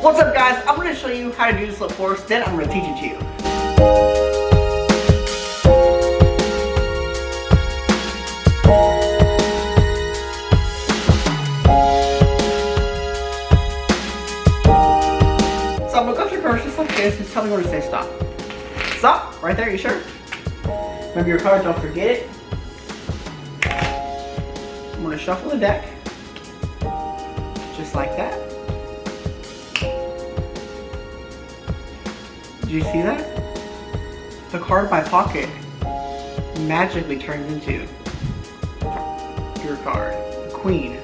What's up guys, I'm going to show you how to do the slip force, then I'm going to teach it to you. So I'm going to go through cards just like this, just tell me when to say stop. Stop, right there, you sure? Remember your cards, don't forget it. I'm going to shuffle the deck, just like that. Did you see that? The card in my pocket magically turns into your card, the Queen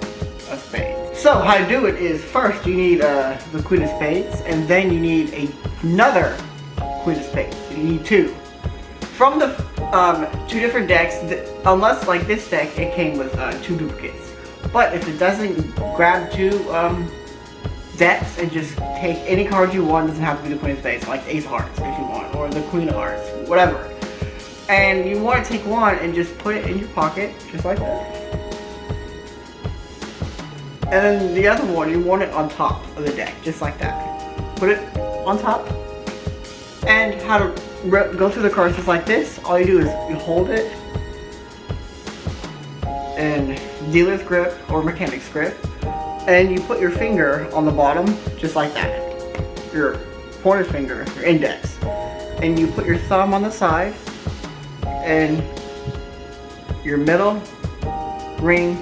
of Spades. So how to do it is first you need the Queen of Spades, and then you need another Queen of Spades. You need two. From the two different decks, unless like this deck, it came with two duplicates. But if it doesn't grab two decks and just take any card you want, it doesn't have to be the Queen of Spades, like the Ace of Hearts if you want, or the Queen of Hearts, whatever. And you want to take one and just put it in your pocket, just like that. And then the other one, you want it on top of the deck, just like that. Put it on top. And how to go through the cards just like this, all you do is you hold it in dealer's grip or mechanic's grip, and you put your finger on the bottom just like that, your pointer finger, your index, and you put your thumb on the side, and your middle, ring,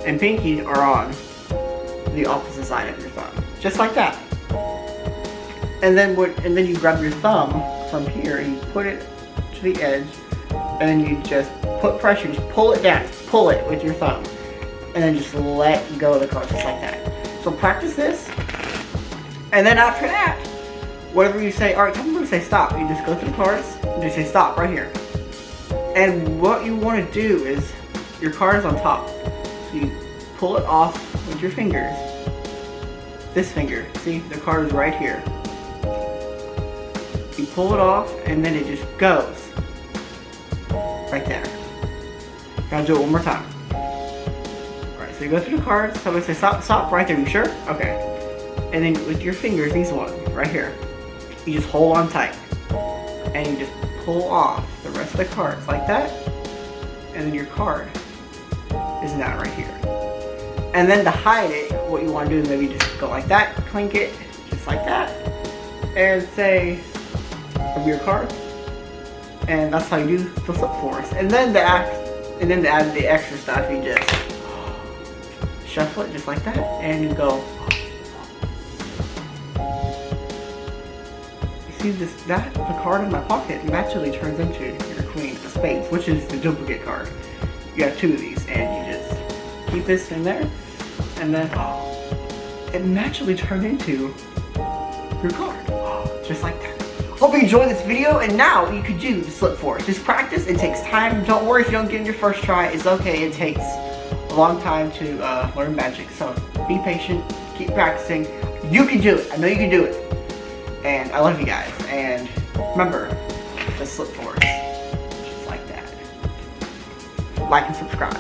and pinky are on the opposite side of your thumb, just like that. And then you grab your thumb from here and you put it to the edge, and you just put pressure, just pull it down, just pull it with your thumb, and then just let go of the card just like that. So practice this, and then after that, whatever you say, alright, tell me when to say stop. You just go through the cards and just say stop right here. And what you want to do is, your card is on top, so you pull it off with your fingers. This finger, see, the card is right here. You pull it off, and then it just goes right there. Gotta do it one more time. Alright, so you go through the cards, somebody say stop, stop, right there, you sure? Okay. And then with your fingers, these ones, right here, you just hold on tight. And you just pull off the rest of the cards like that. And then your card is now right here. And then to hide it, what you want to do is maybe just go like that, clink it, just like that. And say, of your card. And that's how you do the slip force. And then to add the extra stuff, you just shuffle it just like that, and you go. You see this? The card in my pocket naturally turns into your Queen of Spades, which is the duplicate card. You have two of these, and you just keep this in there, and then it naturally turned into your card, just like that. Hope you enjoyed this video, and now you can do the slip force. Just practice, it takes time. Don't worry if you don't get in your first try, it's okay. It takes a long time to learn magic, so be patient, keep practicing. You can do it, I know you can do it. And I love you guys, and remember, the slip force, just like that. Like and subscribe.